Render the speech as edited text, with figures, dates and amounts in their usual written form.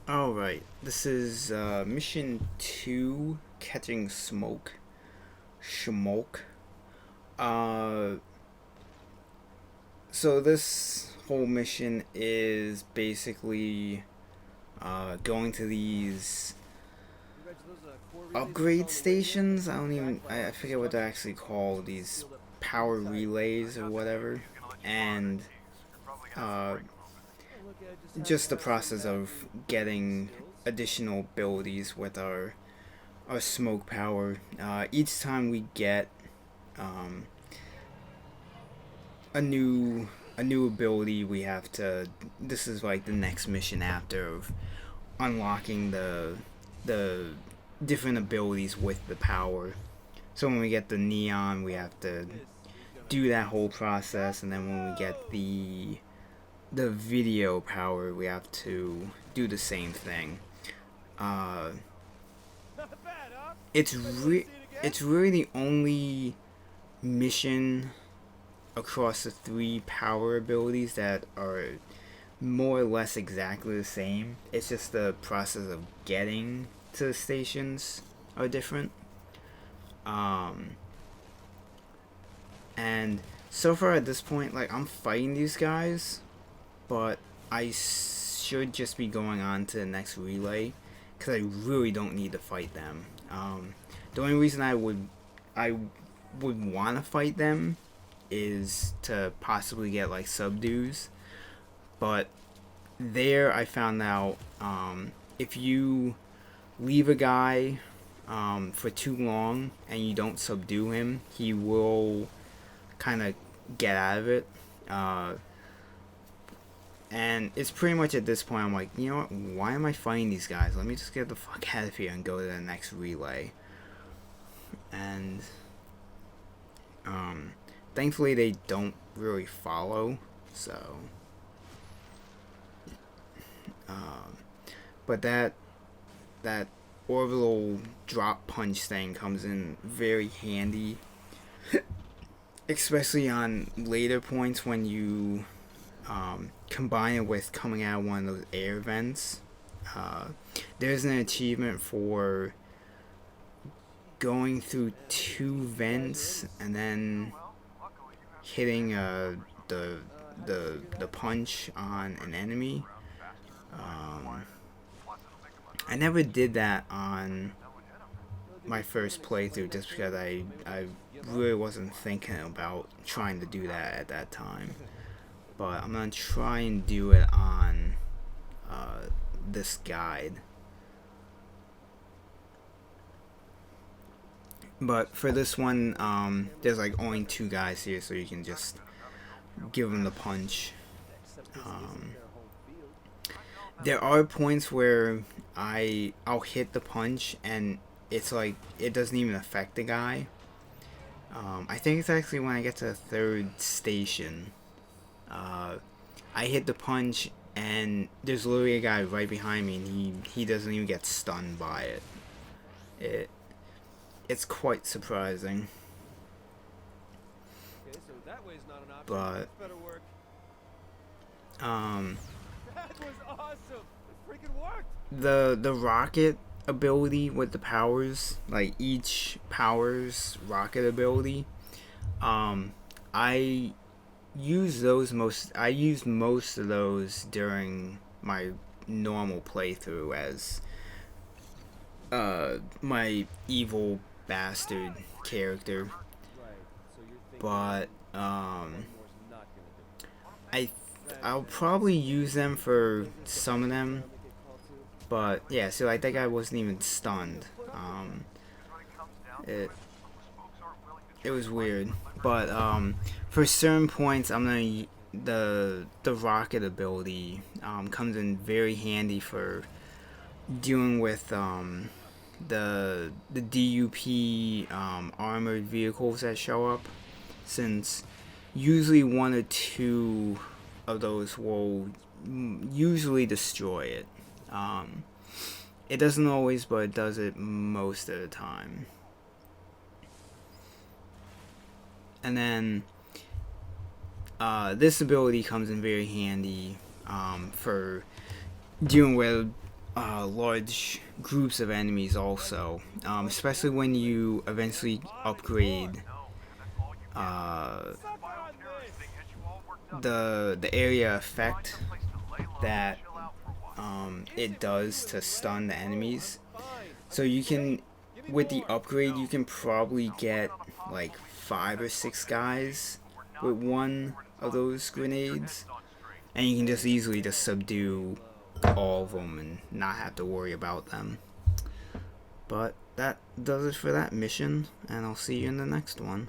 Alright, this is mission 2, catching smoke. Schmoke. Uh, so this whole mission is basically going to these upgrade stations. I forget what they're actually called, these power relays or whatever. And uh, just the process of getting additional abilities with our smoke power. Each time we get um, a new ability, we have to. This is like the next mission after of unlocking the different abilities with the power. So when we get the neon, we have to do that whole process, and then when we get the video power, we have to do the same thing. Uh, it's it's really the only mission across the three power abilities that are more or less exactly the same. It's just the process of getting to the stations are different. Um, and so far at this point, like, I'm fighting these guys, but I should just be going on to the next relay because I really don't need to fight them. The only reason I would want to fight them is to possibly get like subdues, but there I found out if you leave a guy for too long and you don't subdue him, he will kind of get out of it. And it's pretty much at this point I'm like, you know what, why am I fighting these guys? Let me just get the fuck out of here and go to the next relay. And thankfully they don't really follow, so but that orbital drop punch thing comes in very handy, especially on later points when you combine it with coming out of one of those air vents. There's an achievement for going through two vents and then hitting the punch on an enemy. I never did that on my first playthrough just because I really wasn't thinking about trying to do that at that time. But I'm gonna try and do it on this guide. But for this one, there's like only two guys here, so you can just give them the punch. There are points where I'll hit the punch and it's like it doesn't even affect the guy. I think it's actually when I get to the third station. I hit the punch and there's literally a guy right behind me and he doesn't even get stunned by it. It's quite surprising. But the rocket ability with the powers, like each power's rocket ability, I use most of those during my normal playthrough as my evil bastard character. But I'll probably use them for some of them. But yeah, so like that guy wasn't even stunned. It was weird. But for certain points, I'm gonna the rocket ability comes in very handy for dealing with the DUP armored vehicles that show up, since usually one or two of those will usually destroy it. It doesn't always, but it does it most of the time. And then this ability comes in very handy for dealing with large groups of enemies also, especially when you eventually upgrade the area effect that it does to stun the enemies. So you can, with the upgrade, you can probably get like 5 or 6 guys with one of those grenades, and you can just easily just subdue all of them and not have to worry about them. But that does it for that mission, and I'll see you in the next one.